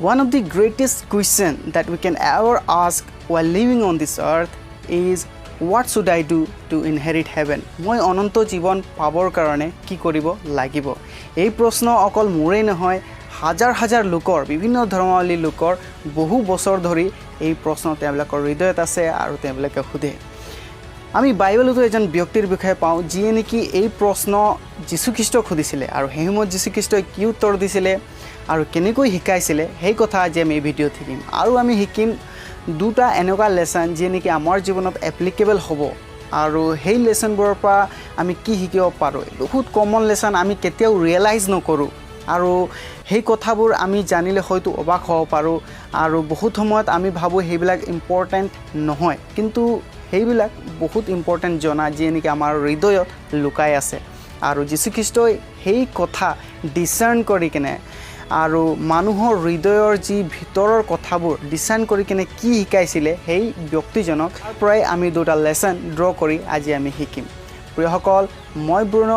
One of the greatest questions that we can ever ask while living on this earth is, what should I do to inherit heaven? মই অনন্ত জীবন পাবৰ কাৰণে কি কৰিব লাগিব? এই প্ৰশ্ন অকল মোৰেই নহয়, হাজাৰ হাজাৰ লোকৰ, বিভিন্ন ধৰ্মাৱলী লোকৰ বহু বছৰ ধৰি এই প্ৰশ্ন তেওঁলোকৰ হৃদয়ত আছে আৰু তেওঁলোকে সোধে। আমি বাইবেলতো এজন ব্যক্তিৰ বিষয়ে পাওঁ যিয়ে নেকি এই প্ৰশ্ন যীশুখ্ৰীষ্টক সুধিছিলে আৰু সেই সময়ত যীশুখ্ৰীষ্টই কি উত্তৰ দিছিলে আৰু কেনেকৈ শিকাইছিলে সেই কথা আজি আমি এই ভিডিঅ'ত শিকিম। আৰু আমি শিকিম দুটা এনেকুৱা লেসন যিয়ে নেকি আমাৰ জীৱনত এপ্লিকেবল হ'ব আৰু সেই লেসনবোৰৰ পৰা আমি কি শিকিব পাৰোঁ। বহুত কমন লেসন আমি কেতিয়াও ৰিয়েলাইজ নকৰোঁ আৰু সেই কথাবোৰ আমি জানিলে হয়তো অবাক হ'ব পাৰোঁ আৰু বহুত সময়ত আমি ভাবোঁ সেইবিলাক ইম্পৰ্টেণ্ট নহয়, কিন্তু সেইবিলাক বহুত ইম্পৰ্টেণ্ট জনা যিয়ে নেকি আমাৰ হৃদয়ত লুকাই আছে। আৰু যীশুখ্ৰীষ্টই সেই কথা ডিচাৰ্ণ কৰি কিনে আৰু মানুহৰ হৃদয়ৰ যি ভিতৰৰ কথাবোৰ ডিচাৰ্ণ কৰি কিনে কি শিকাইছিলে সেই ব্যক্তিজনক পৰাই আমি দুটা লেসন ড্ৰ কৰি আজি আমি শিকিম। প্ৰিয়সকল, মই ব্ৰুন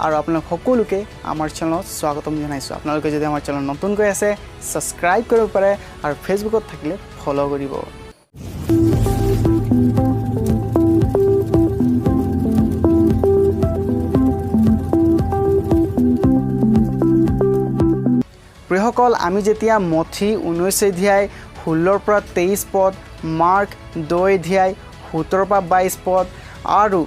আৰু আপোনালোক সকলোকে আমাৰ চেনেলত স্বাগতম জনাইছোঁ। আপোনালোকে যদি আমাৰ চেনেল নতুনকৈ আছে ছাবস্ক্ৰাইব কৰিব পাৰে আৰু ফেচবুকত থাকিলে ফ'ল' কৰিব। প্ৰিয়সকল, আমি যেতিয়া মথি 19 অধ্যায় 16 পৰা 23 পদ, মাৰ্ক 2 অধ্যায় 17 পৰা 22 পদ আৰু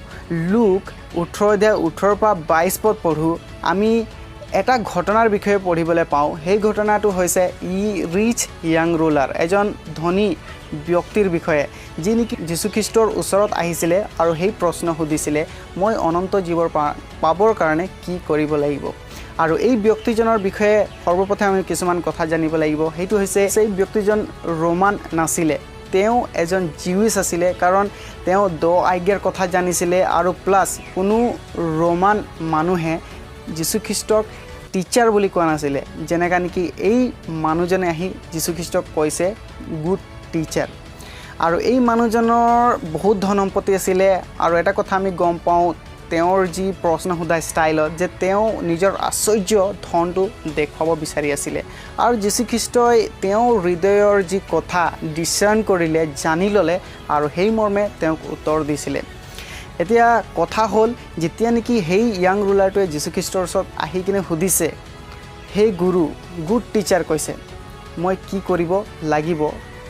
লুক 18 অধ্যায় 18 পৰা 22 পদ পঢ়োঁ, আমি এটা ঘটনাৰ বিষয়ে পঢ়িবলৈ পাওঁ। সেই ঘটনাটো হৈছে ৰিচ য়াং ৰুলাৰ, এজন ধনী ব্যক্তিৰ বিষয়ে যি নেকি যীশুখ্ৰীষ্টৰ ওচৰত আহিছিলে আৰু সেই প্ৰশ্ন সুধিছিলে, মই অনন্ত জীৱন পাবৰ কাৰণে কি কৰিব লাগিব। আৰু এই ব্যক্তিজনৰ বিষয়ে সৰ্বপ্ৰথমে আমি কিছুমান কথা জানিব লাগিব। সেইটো হৈছে সেই ব্যক্তিজন ৰোমান নাছিলে, তেওঁ এজন জিউছ আছিলে, কাৰণ তেওঁ 10 আজ্ঞাৰ কথা জানিছিলে আৰু প্লাছ কোনো ৰোমান মানুহে যীশুখ্ৰীষ্টক টিচাৰ বুলি কোৱা নাছিলে, যেনেকৈ নেকি এই মানুহজনে আহি যীশুখ্ৰীষ্টক কৈছে গুড টিচাৰ। আৰু এই মানুহজনৰ বহুত ধন সম্পত্তি আছিলে আৰু এটা কথা আমি গম পাওঁ তেওঁৰ যি প্ৰশ্ন সোধা ষ্টাইলত, যে তেওঁ নিজৰ আশ্চৰ্য ধনটো দেখুৱাব বিচাৰি আছিলে আৰু যীশুখ্ৰীষ্টই তেওঁৰ হৃদয়ৰ যি কথা ডিচাৰ্ণ কৰিলে, জানি ল'লে আৰু সেই মৰ্মে তেওঁক উত্তৰ দিছিলে। এতিয়া কথা হ'ল, যেতিয়া নেকি সেই য়াং ৰুলাৰটোৱে যীশুখ্ৰীষ্টৰ ওচৰত আহি কিনে সুধিছে, সেই গুৰু গুড টিচাৰ কৈছে মই কি কৰিব লাগিব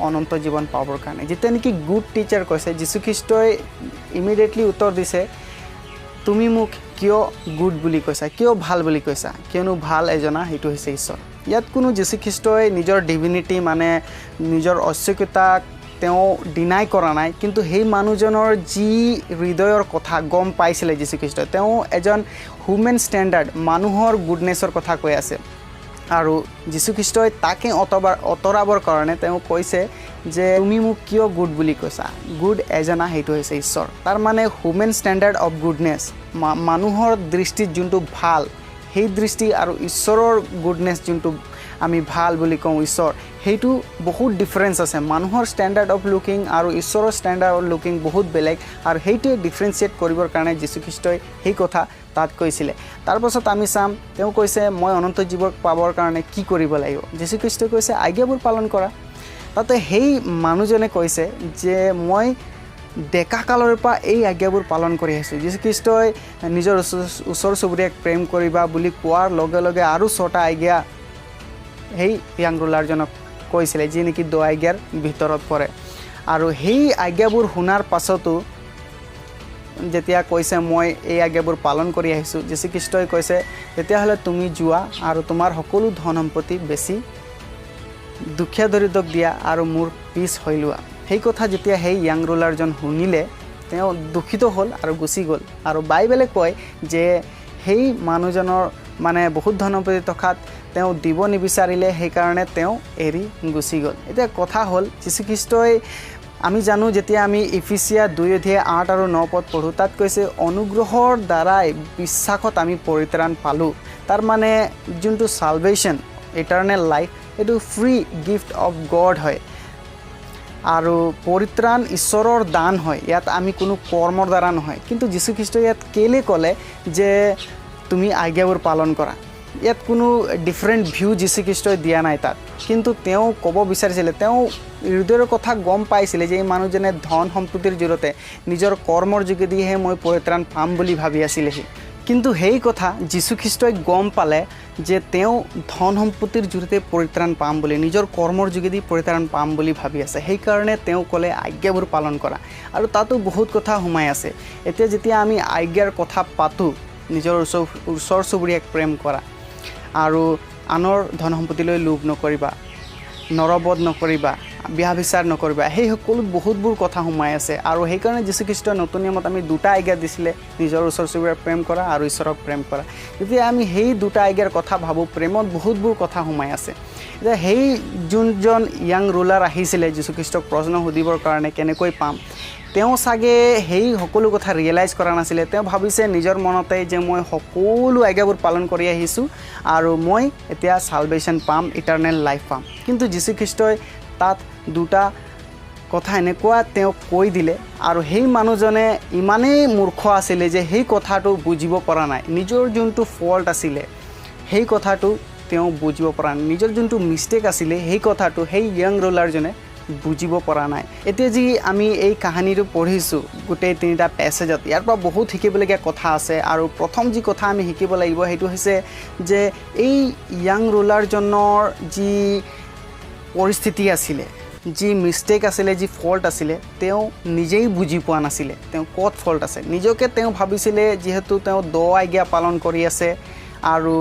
অনন্ত জীৱন পাবৰ কাৰণে। যেতিয়া নেকি গুড টিচাৰ কৈছে, যীশুখ্ৰীষ্টই ইমিডিয়েটলি উত্তৰ দিছে, তুমি মোক কিয় গুড বুলি কৈছা, কিয় ভাল বুলি কৈছা, কিয়নো ভাল এজনা সেইটো হৈছে ঈশ্বৰ। ইয়াত কোনো যীশুখ্ৰীষ্টই নিজৰ ডিভিনিটি মানে নিজৰ ঐশ্বক্যতাক তেওঁ ডিনাই কৰা নাই, কিন্তু সেই মানুহজনৰ যি হৃদয়ৰ কথা গম পাইছিলে যীশুখ্ৰীষ্টই, তেওঁ এজন হিউমেন ষ্টেণ্ডাৰ্ড মানুহৰ গুডনেছৰ কথা কৈ আছে আৰু যীশুখ্ৰীষ্টই তাকে অঁতৰাবৰ কাৰণে তেওঁ কৈছে যে তুমি মোক কিয় গুড বুলি কৈছা, গুড এজনা সেইটো হৈছে ঈশ্বৰ। তাৰ মানে হিউমেন ষ্টেণ্ডাৰ্ড অফ গুডনেছ, মানুহৰ দৃষ্টিত যোনটো ভাল সেই দৃষ্টি আৰু ঈশ্বৰৰ গুডনেছ যোনটো আমি ভাল বুলি কওঁ ঈশ্বৰ, সেইটো বহুত ডিফাৰেঞ্চ আছে। মানুহৰ ষ্টেণ্ডাৰ্ড অফ লুকিং আৰু ঈশ্বৰৰ ষ্টেণ্ডাৰ্ড অফ লুকিং বহুত বেলেগ আৰু সেইটোৱে ডিফাৰেঞ্চিয়েট কৰিবৰ কাৰণে যীশুখ্ৰীষ্টই সেই কথা তাত কৈছিলে। তাৰপাছত আমি চাম, তেওঁ কৈছে মই অনন্ত জীৱন পাবৰ কাৰণে কি কৰিব লাগিব। যীশুখ্ৰীষ্টই কৈছে আজ্ঞাবোৰ পালন কৰা। তাতে সেই মানুহজনে কৈছে যে মই ডেকা কালৰ পৰা এই আজ্ঞাবোৰ পালন কৰি আহিছোঁ। যীশুখ্ৰীষ্টই নিজৰ ওচৰ চুবুৰীয়াক প্ৰেম কৰিবা বুলি কোৱাৰ লগে লগে আৰু 6টা আজ্ঞা সেই য়াং ৰুলাৰজনক কৈছিলে, যি নেকি 10 আজ্ঞাৰ ভিতৰত পৰে। আৰু সেই আজ্ঞাবোৰ শুনাৰ পাছতো যেতিয়া কৈছে মই এই আজ্ঞাবোৰ পালন কৰি আহিছোঁ, যীশুখ্ৰীষ্টই কৈছে তেতিয়াহ'লে তুমি যোৱা আৰু তোমাৰ সকলো ধন সম্পত্তি বেছি দুখীয়া দৰিদ্ৰক দিয়া আৰু মোৰ পিছ হৈ লোৱা। সেই কথা যেতিয়া সেই য়াং ৰুলাৰজন শুনিলে, তেওঁ দুখিত হ'ল আৰু গুচি গ'ল। আৰু বাইবেলে কয় যে সেই মানুহজনৰ মানে বহুত ধন সম্পত্তি থকাত তেওঁ দিব নিবিচাৰিলে, সেইকাৰণে তেওঁ এৰি গুচি গ'ল। এতিয়া কথা হ'ল, যীশুখ্ৰীষ্টই আমি জানো, যেতিয়া আমি ইফিচিয়া 2 অধ্যায় 8 আৰু 9 পদ পঢ়োঁ, তাত কৈছে অনুগ্ৰহৰ দ্বাৰাই বিশ্বাসত আমি পৰিত্ৰাণ পালোঁ। তাৰ মানে যোনটো ছালভেশ্যন, ইটাৰনেল লাইফ, এইটো ফ্ৰী গিফ্ট অফ গড হয় আৰু পৰিত্ৰাণ ঈশ্বৰৰ দান হয়। ইয়াত আমি কোনো কৰ্মৰ দ্বাৰা নহয়। কিন্তু যীশুখ্ৰীষ্টই ইয়াত কেলৈ ক'লে যে তুমি আজ্ঞাবোৰ পালন কৰা, ইয়াত কোনো ডিফাৰেণ্ট ভিউ যীশুখ্ৰীষ্টই দিয়া নাই তাত, কিন্তু তেওঁ ক'ব বিচাৰিছিলে, তেওঁ হৃদয়ৰ কথা গম পাইছিলে যে এই মানুহজনে ধন সম্পত্তিৰ জৰিয়তে নিজৰ কৰ্মৰ যোগেদিহে মই পৰিত্ৰাণ পাম বুলি ভাবি আছিলেহি। কিন্তু সেই কথা যীশুখ্ৰীষ্টই গম পালে যে তেওঁ ধন সম্পত্তিৰ জৰিয়তে পৰিত্ৰাণ পাম বুলি, নিজৰ কৰ্মৰ যোগেদি পৰিত্ৰাণ পাম বুলি ভাবি আছে। সেইকাৰণে তেওঁ ক'লে আজ্ঞাবোৰ পালন কৰা, আৰু তাতো বহুত কথা সোমাই আছে। এতিয়া যেতিয়া আমি আজ্ঞাৰ কথা পাতোঁ, নিজৰ ওচৰ চুবুৰীয়াক প্ৰেম কৰা, আৰু আনৰ ধন সম্পত্তিলৈ লোভ নকৰিবা, নৰবধ নকৰিবা, ব্যভিচাৰ নকৰিবা, সেই সকলো বহুতবোৰ কথা সোমাই আছে। আৰু সেইকাৰণে যীশুখ্ৰীষ্টই নতুন নিয়মত আমি দুটা আজ্ঞা দিছিলে, নিজৰ ওচৰ চুবুৰীয়াক প্ৰেম কৰা আৰু ঈশ্বৰক প্ৰেম কৰা। যেতিয়া আমি সেই দুটা আজ্ঞাৰ কথা ভাবোঁ, প্ৰেমত বহুতবোৰ কথা সোমাই আছে। এতিয়া সেই যোনজন য়াং ৰুলাৰ আহিছিলে যীশুখ্ৰীষ্টক প্ৰশ্ন সুধিবৰ কাৰণে কেনেকৈ পাম, তেওঁ চাগে সেই সকলো কথা ৰিয়েলাইজ কৰা নাছিলে। তেওঁ ভাবিছে নিজৰ মনতে যে মই সকলো আজ্ঞাবোৰ পালন কৰি আহিছোঁ আৰু মই এতিয়া চালভেশ্যন পাম, ইটাৰনেল লাইফ পাম। কিন্তু যীশুখ্ৰীষ্টই তাত দুটা কথা এনেকুৱা তেওঁক কৈ দিলে, আৰু সেই মানুহজনে ইমানেই মূৰ্খ আছিলে যে সেই কথাটো বুজিব পৰা নাই। নিজৰ যোনটো ফল্ট আছিলে সেই কথাটো তেওঁ বুজিব পৰা নাই, নিজৰ যোনটো মিষ্টেক আছিলে সেই কথাটো সেই য়াং ৰুলাৰজনে বুজিব পৰা নাই। এতিয়া যি আমি এই কাহিনীটো পঢ়িছোঁ গোটেই 3টা পেছেজত, ইয়াৰ পৰা বহুত শিকিবলগীয়া কথা আছে। আৰু প্ৰথম যি কথা আমি শিকিব লাগিব সেইটো হৈছে যে এই য়াং ৰুলাৰজনৰ যি পৰিস্থিতি আছিলে, যি মিষ্টেক আছিলে, যি ফল্ট আছিলে, তেওঁ নিজেই বুজি পোৱা নাছিলে তেওঁ ক'ত ফল্ট আছে। নিজকে তেওঁ ভাবিছিলে যিহেতু তেওঁ 10 আজ্ঞা পালন কৰি আছে আৰু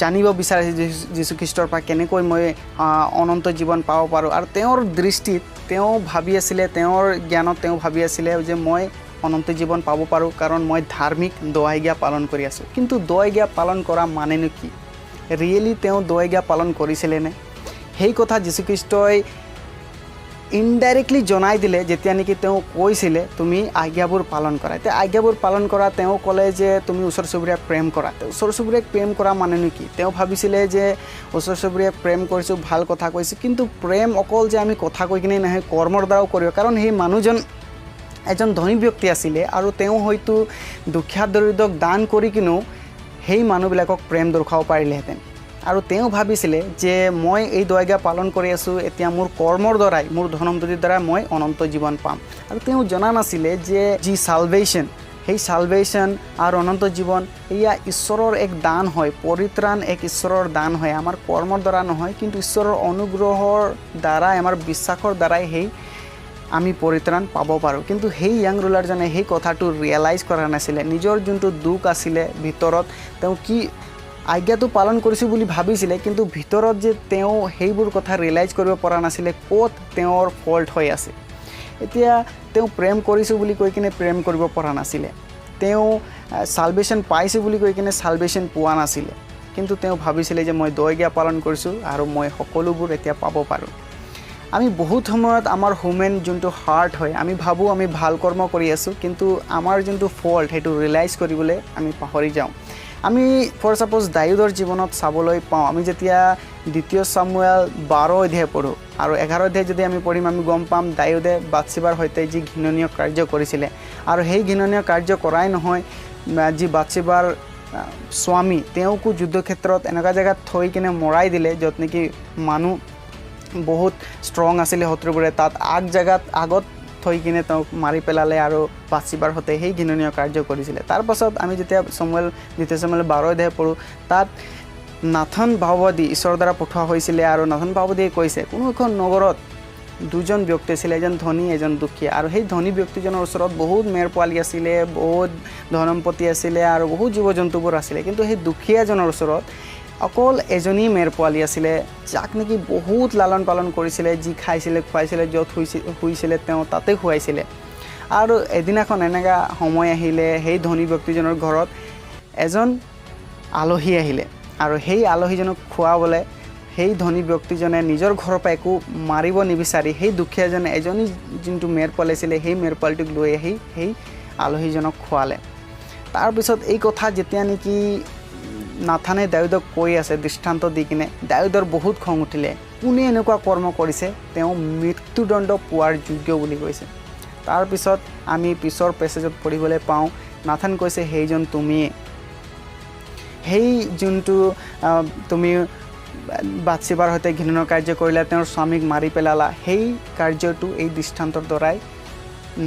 জানিব বিচাৰিছে যীশুখ্ৰীষ্টৰ পৰা কেনেকৈ মই অনন্ত জীৱন পাব পাৰোঁ, আৰু তেওঁৰ দৃষ্টিত তেওঁ ভাবি আছিলে, তেওঁৰ জ্ঞানত তেওঁ ভাবি আছিলে যে মই অনন্ত জীৱন পাব পাৰোঁ কাৰণ মই ধাৰ্মিক 10 আজ্ঞা পালন কৰি আছোঁ। কিন্তু 10 আজ্ঞা পালন কৰা মানেনো কি? ৰিয়েলি তেওঁ 10 আজ্ঞা পালন কৰিছিলেনে? সেই কথা যীশুখ্ৰীষ্টই ইনডাইৰেক্টলি জনাই দিলে যেতিয়া নেকি তেওঁ কৈছিলে তুমি আজ্ঞাবোৰ পালন কৰা। এতিয়া আজ্ঞাবোৰ পালন কৰা, তেওঁ ক'লে যে তুমি ওচৰ চুবুৰীয়াক প্ৰেম কৰা। ওচৰ চুবুৰীয়াক প্ৰেম কৰা মানেনো কি? তেওঁ ভাবিছিলে যে ওচৰ চুবুৰীয়াক প্ৰেম কৰিছোঁ, ভাল কথা কৈছোঁ, কিন্তু প্ৰেম অকল যে আমি কথা কৈ কিনে নহয়, কৰ্মৰ দ্বাৰাও কৰিব। কাৰণ সেই মানুহজন এজন ধনী ব্যক্তি আছিলে আৰু তেওঁ হয়তো দুখীয়া দৰিদ্ৰক দান কৰি কিনেও সেই মানুহবিলাকক প্ৰেম দৰ্শাব পাৰিলেহেঁতেন। আৰু তেওঁ ভাবিছিলে যে মই এই 10 আজ্ঞা পালন কৰি আছোঁ, এতিয়া মোৰ কৰ্মৰ দ্বাৰাই, মোৰ ধন সম্পত্তিৰ দ্বাৰাই মই অনন্ত জীৱন পাম। আৰু তেওঁ জনা নাছিলে যে যি চালভেশ্যন, সেই চালভেশ্যন আৰু অনন্ত জীৱন এয়া ঈশ্বৰৰ এক দান হয়, পৰিত্ৰাণ এক ঈশ্বৰৰ দান হয়, আমাৰ কৰ্মৰ দ্বাৰা নহয়, কিন্তু ঈশ্বৰৰ অনুগ্ৰহৰ দ্বাৰাই, আমাৰ বিশ্বাসৰ দ্বাৰাই সেই আমি পৰিত্ৰাণ পাব পাৰোঁ। কিন্তু সেই য়াং ৰুলাৰজনে সেই কথাটো ৰিয়েলাইজ কৰা নাছিলে। নিজৰ যোনটো দুখ আছিলে ভিতৰত, তেওঁ কি আজ্ঞাটো পালন কৰিছোঁ বুলি ভাবিছিলে, কিন্তু ভিতৰত যে তেওঁ সেইবোৰ কথা ৰিয়েলাইজ কৰিব পৰা নাছিলে ক'ত তেওঁৰ ফল্ট হৈ আছে। এতিয়া তেওঁ প্ৰেম কৰিছোঁ বুলি কৈ কিনে প্ৰেম কৰিব পৰা নাছিলে, তেওঁ চালভেশ্যন পাইছোঁ বুলি কৈ কিনে চালভেশ্যন পোৱা নাছিলে, কিন্তু তেওঁ ভাবিছিলে যে মই 10 আজ্ঞা পালন কৰিছোঁ আৰু মই সকলোবোৰ এতিয়া পাব পাৰোঁ। আমি বহুত সময়ত আমাৰ হিউমেন যোনটো হাৰ্ট হয়, আমি ভাবোঁ আমি ভাল কৰ্ম কৰি আছোঁ, কিন্তু আমাৰ যোনটো ফল্ট সেইটো ৰিয়েলাইজ কৰিবলৈ আমি পাহৰি যাওঁ। আমি ফৰ ছাপ'জ দাউদৰ জীৱনত চাবলৈ পাওঁ, আমি যেতিয়া 2 চামুৱেল 12 অধ্যায় পঢ়োঁ আৰু 11 অধ্যায় যদি আমি পঢ়িম, আমি গম পাম দাউদে বাথছেবাৰ সৈতে যি ঘৃণনীয় কাৰ্য কৰিছিলে। আৰু সেই ঘৃণনীয় কাৰ্য কৰাই নহয়, যি বাথছেবাৰ স্বামী তেওঁকো যুদ্ধক্ষেত্ৰত এনেকুৱা জেগাত থৈ কিনে মৰাই দিলে য'ত নেকি মানুহ বহুত ষ্ট্ৰং আছিলে, শত্ৰুবোৰে তাত আগত থৈ কিনে তেওঁক মাৰি পেলালে আৰু বাথছেবাৰ সৈতে সেই ঘৃণনীয় কাৰ্য কৰিছিলে। তাৰপাছত আমি যেতিয়া 2 চামুৱেল 12 অধ্যায় পঢ়োঁ, তাত নাথান ভাৱবাদী ঈশ্বৰৰ দ্বাৰা পঠোৱা হৈছিলে, আৰু নাথান ভাৱবাদীয়ে কৈছে কোনো এখন নগৰত 2জন ব্যক্তি আছিলে, এজন ধনী এজন দুখীয়া, আৰু সেই ধনী ব্যক্তিজনৰ ওচৰত বহুত মেৰ পোৱালি আছিলে, বহুত ধন সম্পত্তি আছিলে আৰু বহুত জীৱ জন্তুবোৰ আছিলে, কিন্তু সেই দুখীয়াজনৰ ওচৰত অকল এজনী মেৰ পোৱালি আছিলে, যাক নেকি বহুত লালন পালন কৰিছিলে, যি খাইছিলে খুৱাইছিলে, য'ত শুইছিলে তেওঁ তাতে শুৱাইছিলে। আৰু এদিনাখন এনেকুৱা সময় আহিলে, সেই ধনী ব্যক্তিজনৰ ঘৰত এজন আলহী আহিলে, আৰু সেই আলহীজনক খুৱাবলৈ সেই ধনী ব্যক্তিজনে নিজৰ ঘৰৰ পৰা একো মাৰিব নিবিচাৰি সেই দুখীয়াজনে এজনী যোনটো মেৰ পোৱালি আছিলে সেই মেৰ পোৱালিটোক লৈ আহি সেই আলহীজনক খুৱালে। তাৰপিছত এই কথা যেতিয়া নেকি নাথানে দাউদক কৈ আছে দৃষ্টান্ত দি কিনে, দাউদৰ বহুত খং উঠিলে। কোনে এনেকুৱা কৰ্ম কৰিছে, তেওঁ মৃত্যুদণ্ড পোৱাৰ যোগ্য বুলি কৈছে। তাৰপিছত আমি পিছৰ পেছেজত পঢ়িবলৈ পাওঁ, নাথান কৈছে সেইজন তুমিয়ে। সেই যোনটো তুমি বাথসেবাৰ সৈতে ঘৃণৰ কাৰ্য কৰিলা, তেওঁৰ স্বামীক মাৰি পেলালা, সেই কাৰ্যটো এই দৃষ্টান্তৰ দ্বাৰাই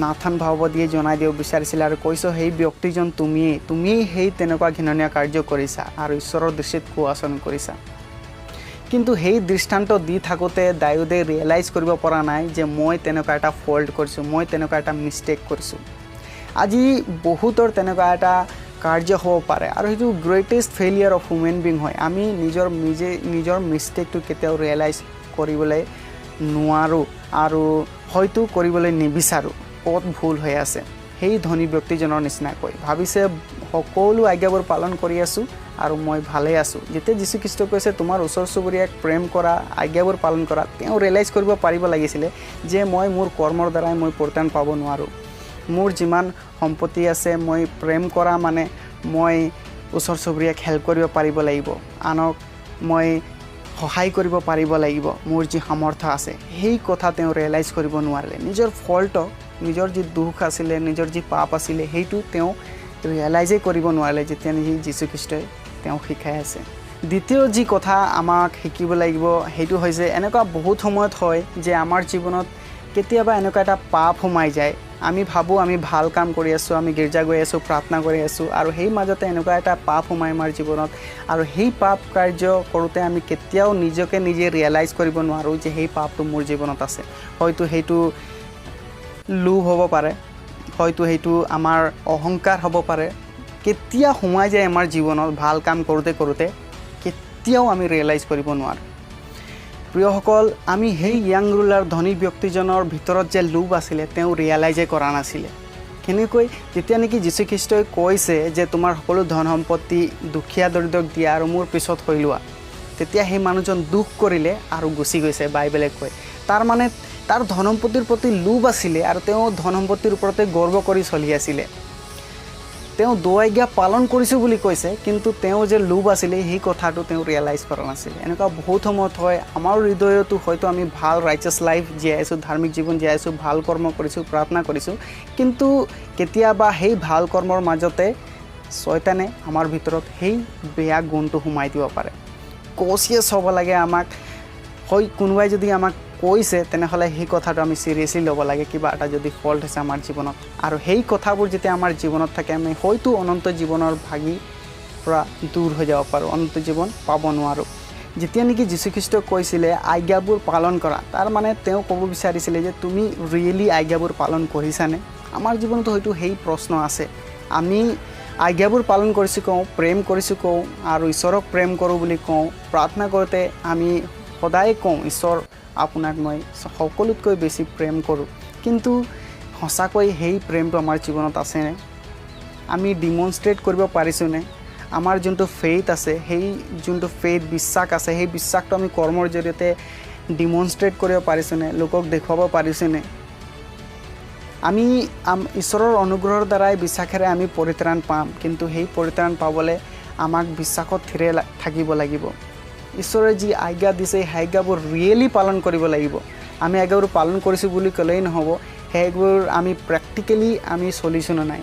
নাথান ভাগৱতীয়ে জনাই দিব বিচাৰিছিলে আৰু কৈছে সেই ব্যক্তিজন তুমিয়েই সেই তেনেকুৱা ঘৃণনীয় কাৰ্য কৰিছা আৰু ঈশ্বৰৰ দৃষ্টিত কুআচৰণ কৰিছা। কিন্তু সেই দৃষ্টান্ত দি থাকোঁতে দাউদে ৰিয়েলাইজ কৰিব পৰা নাই যে মই তেনেকুৱা এটা ফল্ট কৰিছোঁ, মই তেনেকুৱা এটা মিষ্টেক কৰিছোঁ। আজি বহুতৰ তেনেকুৱা এটা কাৰ্য হ'ব পাৰে আৰু সেইটো greatest failure of human being হয়। আমি নিজৰ মিষ্টেকটো কেতিয়াও ৰিয়েলাইজ কৰিবলৈ নোৱাৰোঁ আৰু হয়তো কৰিবলৈ নিবিচাৰোঁ। ক'ত ভুল হৈ আছে সেই ধনী ব্যক্তিজনৰ নিচিনাকৈ ভাবিছে সকলো আজ্ঞাবোৰ পালন কৰি আছোঁ আৰু মই ভালে আছোঁ। যেতিয়া যীশুখ্ৰীষ্ট কৈছে তোমাৰ ওচৰ চুবুৰীয়াক প্ৰেম কৰা, আজ্ঞাবোৰ পালন কৰা, তেওঁ ৰিয়েলাইজ কৰিব পাৰিব লাগিছিলে যে মই মোৰ কৰ্মৰ দ্বাৰাই মই পৰিত্ৰাণ পাব নোৱাৰোঁ। মোৰ যিমান সম্পত্তি আছে মই প্ৰেম কৰা মানে মই ওচৰ চুবুৰীয়াক হেল্প কৰিব পাৰিব লাগিব, আনক মই সহায় কৰিব পাৰিব লাগিব, মোৰ যি সামৰ্থ্য আছে। সেই কথা তেওঁ ৰিয়েলাইজ কৰিব নোৱাৰিলে। নিজৰ ফল্টক, নিজৰ যি দুখ আছিলে, নিজৰ যি পাপ আছিলে সেইটো তেওঁ ৰিয়েলাইজেই কৰিব নোৱাৰিলে যেতিয়া নেকি যীশুখ্ৰীষ্টই তেওঁক শিকাই আছে। দ্বিতীয় যি কথা আমাক শিকিব লাগিব সেইটো হৈছে এনেকুৱা বহুত সময়ত হয় যে আমাৰ জীৱনত কেতিয়াবা এনেকুৱা এটা পাপ সোমাই যায়। আমি ভাবোঁ আমি ভাল কাম কৰি আছোঁ, আমি গীৰ্জা গৈ আছোঁ, প্ৰাৰ্থনা কৰি আছোঁ আৰু সেই মাজতে এনেকুৱা এটা পাপ সোমাই আমাৰ জীৱনত আৰু সেই পাপ কাৰ্য কৰোঁতে আমি কেতিয়াও নিজকে নিজে ৰিয়েলাইজ কৰিব নোৱাৰোঁ যে সেই পাপটো মোৰ জীৱনত আছে। হয়তো সেইটো লোভ হ'ব পাৰে, হয়তো সেইটো আমাৰ অহংকাৰ হ'ব পাৰে। কেতিয়া সোমাই যায় আমাৰ জীৱনত ভাল কাম কৰোঁতে কেতিয়াও আমি ৰিয়েলাইজ কৰিব নোৱাৰোঁ। প্ৰিয়সকল, আমি সেই য়াং ৰুলাৰ ধনী ব্যক্তিজনৰ ভিতৰত যে লোভ আছিলে তেওঁ ৰিয়েলাইজে কৰা নাছিলে। কেনেকৈ? যেতিয়া নেকি যীশুখ্ৰীষ্টই কৈছে যে তোমাৰ সকলো ধন সম্পত্তি দুখীয়া দৰিদ্ৰক দিয়া আৰু মোৰ পিছত হৈ লোৱা, তেতিয়া সেই মানুহজন দুখ কৰিলে আৰু গুচি গৈছে বাইবেলে কয়। তাৰমানে তাৰ ধন সম্পত্তিৰ প্ৰতি লোভ আছিলে আৰু তেওঁ ধন সম্পত্তিৰ ওপৰতে গৰ্ব কৰি চলি আছিলে। তেওঁ আজ্ঞা পালন কৰিছোঁ বুলি কৈছে, কিন্তু তেওঁ যে লোভ আছিলে সেই কথাটো তেওঁ ৰিয়েলাইজ কৰা নাছিলে। এনেকুৱা বহুত সময়ত হয় আমাৰ হৃদয়তো, হয়তো আমি ভাল ৰাইচাছ লাইফ জীয়াই আছোঁ, ধাৰ্মিক জীৱন জীয়াই আছোঁ, ভাল কৰ্ম কৰিছোঁ, প্ৰাৰ্থনা কৰিছোঁ, কিন্তু কেতিয়াবা সেই ভাল কৰ্মৰ মাজতে শয়তানে আমাৰ ভিতৰত সেই বেয়া গুণটো সোমাই দিব পাৰে। কচিয়াছ হ'ব লাগে আমাক। হয়, কোনোবাই যদি আমাক কৈছে তেনেহ'লে সেই কথাটো আমি চিৰিয়াছলি ল'ব লাগে, কিবা এটা যদি ফল্ট হৈছে আমাৰ জীৱনত। আৰু সেই কথাবোৰ যেতিয়া আমাৰ জীৱনত থাকে আমি হয়তো অনন্ত জীৱনৰ ভাগি পৰা দূৰ হৈ যাব পাৰোঁ, অনন্ত জীৱন পাব নোৱাৰোঁ। যেতিয়া নেকি যীশুখ্ৰীষ্ট কৈছিলে আজ্ঞাবোৰ পালন কৰা, তাৰ মানে তেওঁ ক'ব বিচাৰিছিলে যে তুমি ৰিয়েলি আজ্ঞাবোৰ পালন কৰিছানে? আমাৰ জীৱনতো হয়তো সেই প্ৰশ্ন আছে। আমি আজ্ঞাবোৰ পালন কৰিছোঁ কওঁ, প্ৰেম কৰিছোঁ কওঁ আৰু ঈশ্বৰক প্ৰেম কৰোঁ বুলি কওঁ। প্ৰাৰ্থনা কৰোঁতে আমি সদায় কওঁ ঈশ্বৰ আপোনাক মই সকলোতকৈ বেছি প্ৰেম কৰোঁ, কিন্তু সঁচাকৈ সেই প্ৰেমটো আমাৰ জীৱনত আছেনে? আমি ডিমনষ্ট্ৰেট কৰিব পাৰিছোঁনে? আমাৰ যোনটো ফেইথ আছে, সেই যোনটো বিশ্বাস আছে, সেই বিশ্বাসটো আমি কৰ্মৰ জৰিয়তে ডিমনষ্ট্ৰেট কৰিব পাৰিছোঁনে? লোকক দেখুৱাব পাৰিছোঁনে? আমি ঈশ্বৰৰ অনুগ্ৰহৰ দ্বাৰাই বিশ্বাসেৰে আমি পৰিত্ৰাণ পাম, কিন্তু সেই পৰিত্ৰাণ পাবলৈ আমাক বিশ্বাসত থিৰে থাকিব লাগিব। ঈশ্বৰে যি আজ্ঞা দিছে সেই আজ্ঞাবোৰ ৰিয়েলি পালন কৰিব লাগিব। আমি আজ্ঞাবোৰ পালন কৰিছোঁ বুলি ক'লেই নহ'ব, সেইবোৰ আমি প্ৰেক্টিকেলি আমি চলিছোঁ নে নাই,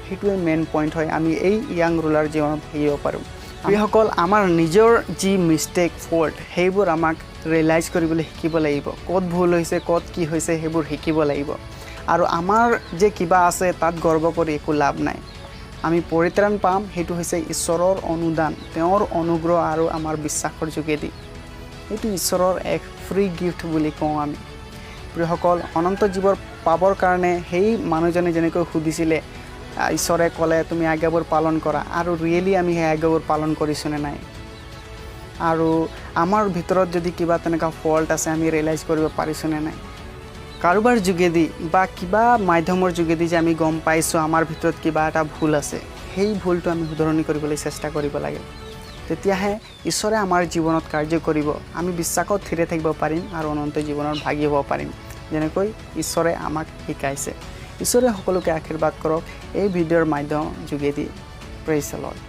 সেইটোৱে মেইন পইণ্ট হয়। আমি এই য়াং ৰুলাৰ জীৱনত শিকিব পাৰোঁ। যিসকল আমাৰ নিজৰ যি মিষ্টেক ফল্ট সেইবোৰ আমাক ৰিয়েলাইজ কৰিবলৈ শিকিব লাগিব। ক'ত ভুল হৈছে, ক'ত কি হৈছে সেইবোৰ শিকিব লাগিব। আৰু আমাৰ যে কিবা আছে তাত গৰ্ব কৰি একো লাভ নাই। আমি পৰিত্ৰাণ পাম, সেইটো হৈছে ঈশ্বৰৰ অনুদান, তেওঁৰ অনুগ্ৰহ আৰু আমাৰ বিশ্বাসৰ যোগেদি। এইটো ঈশ্বৰৰ এক ফ্ৰী গিফ্ট বুলি কওঁ আমি। প্ৰিয়সকল, অনন্ত জীৱন পাবৰ কাৰণে সেই মানুহজনে যেনেকৈ সুধিছিলে, ঈশ্বৰে ক'লে তুমি আজ্ঞাবোৰ পালন কৰা, আৰু ৰিয়েলি আমি সেই আজ্ঞাবোৰ পালন কৰিছোঁনে নাই? আৰু আমাৰ ভিতৰত যদি কিবা তেনেকুৱা ফল্ট আছে আমি ৰিয়েলাইজ কৰিব পাৰিছোঁনে নাই? কাৰোবাৰ যোগেদি বা কিবা মাধ্যমৰ যোগেদি যে আমি গম পাইছোঁ আমাৰ ভিতৰত কিবা এটা ভুল আছে, সেই ভুলটো আমি শুধৰণি কৰিবলৈ চেষ্টা কৰিব লাগে। তেতিয়াহে ঈশ্বৰে আমাৰ জীৱনত কাৰ্য কৰিব, আমি বিশ্বাসত থিৰে থাকিব পাৰিম আৰু অনন্ত জীৱনৰ ভাগি হ'ব পাৰিম, যেনেকৈ ঈশ্বৰে আমাক শিকাইছে। ঈশ্বৰে সকলোকে আশীৰ্বাদ কৰক এই ভিডিঅ'ৰ মাধ্যমৰ যোগেদি। Praise the lord.